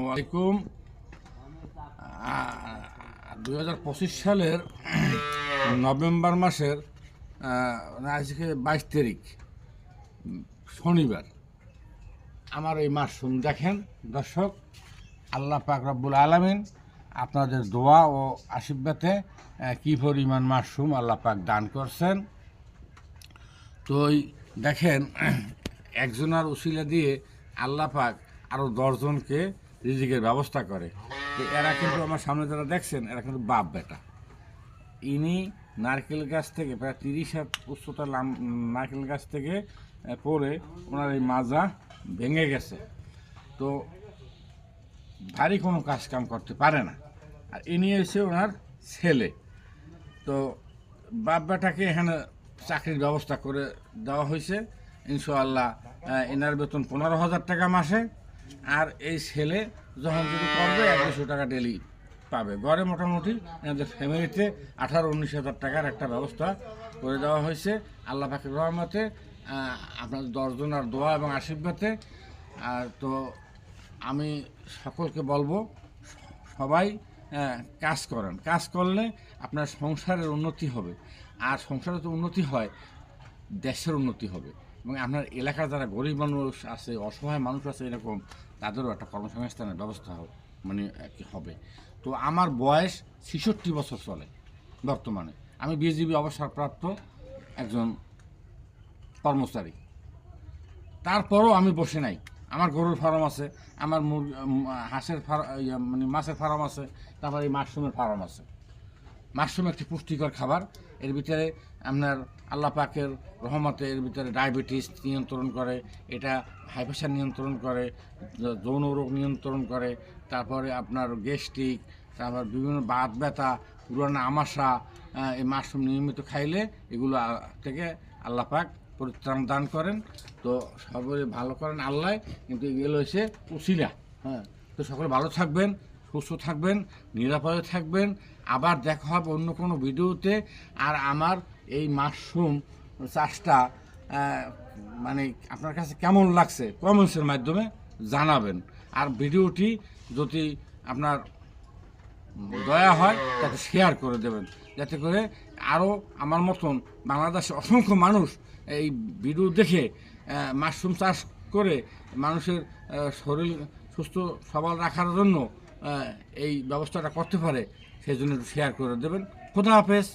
ওয়ালাইকুম। 2025 সালের নভেম্বর মাসের আজকে 22 তারিখ শনিবার আমার এই মাশরুম দেখেন দর্শক। আল্লাহ পাক রব্বুল আলামিন আপনাদের দোয়া ও আশীর্বাদে কি পরিমাণ মাশরুম আল্লাহ পাক দান করছেন। তো দেখেন একজনের উসিলা দিয়ে আল্লাহ পাক আরও 10 জনকে রিজিকের ব্যবস্থা করে। তো এরা কিন্তু আমার সামনে যারা দেখছেন এরা কিন্তু বাপ বেটা। ইনি নারকেল গাছ থেকে প্রায় 30 হাত উচ্চতার নারকেল গাছ থেকে পড়ে ওনার এই মাজা ভেঙে গেছে। তো ভারী কোনো কাজ কাম করতে পারে না। আর ইনি এসে ওনার ছেলে। তো বাপ বেটাকে এখানে চাকরির ব্যবস্থা করে দেওয়া হয়েছে। ইনশাআল্লাহ এনার বেতন 15,000 টাকা মাসে। আর এই ছেলে যখন যদি করবে 100 টাকা ডেলি পাবে। গড়ে মোটামুটি এনাদের ফ্যামিলিতে 18-19 হাজার টাকার একটা ব্যবস্থা করে দেওয়া হয়েছে আল্লাহ পাকের রহমতে, আপনাদের 10 জনের দোয়া এবং আশীর্বাদে। আর তো আমি সকলকে বলবো সবাই কাজ করেন। কাজ করলে আপনার সংসারের উন্নতি হবে। আর সংসারে তো উন্নতি হয়, দেশের উন্নতি হবে। এবং আপনার এলাকার যারা গরিব মানুষ আছে, অসহায় মানুষ আছে, এরকম তাদেরও একটা কর্মসংস্থানের ব্যবস্থা হবে। তো আমার বয়স 66 বছর চলে বর্তমানে। আমি বিজিবি অবসরপ্রাপ্ত একজন কর্মচারী। তারপরও আমি বসে নাই। আমার গরুর ফার্ম আছে, আমার হাঁসের মানে মাছের ফার্ম আছে, তারপর এই মাশরুমের ফার্ম আছে। মাশরুম একটি পুষ্টিকর খাবার। এর ভিতরে আপনার আল্লাহ পাকের রহমতে এর ভিতরে ডায়াবেটিস নিয়ন্ত্রণ করে, এটা হাই প্রেশার নিয়ন্ত্রণ করে, যৌন রোগ নিয়ন্ত্রণ করে, তারপরে আপনার গ্যাস্ট্রিক, তারপর বিভিন্ন বাত ব্যথা, পুরানো আমাশা, এই মাশরুম নিয়মিত খাইলে এগুলো থেকে আল্লাহ পাক পরিত্রাণ দান করেন। তো সবাই ভালো করেন আল্লাহ, কিন্তু এগুলো হচ্ছে উসিলা। হ্যাঁ, তো সকলে ভালো থাকবেন, সুস্থ থাকবেন, নিরাপদে থাকবেন। আবার দেখা হবে অন্য কোনো ভিডিওতে। আর আমার এই মাশরুম চাষটা মানে আপনার কাছে কেমন লাগছে কমেন্টসের মাধ্যমে জানাবেন। আর ভিডিওটি যদি আপনার দয়া হয় তাকে শেয়ার করে দেবেন, যাতে করে আরও আমার মতন বাংলাদেশে অসংখ্য মানুষ এই ভিডিও দেখে মাশরুম চাষ করে মানুষের শরীর সুস্থ সবল রাখার জন্য এই ব্যবস্থাটা করতে পারে। সেই জন্য শেয়ার করে দেবেন। খোদা হাফেজ।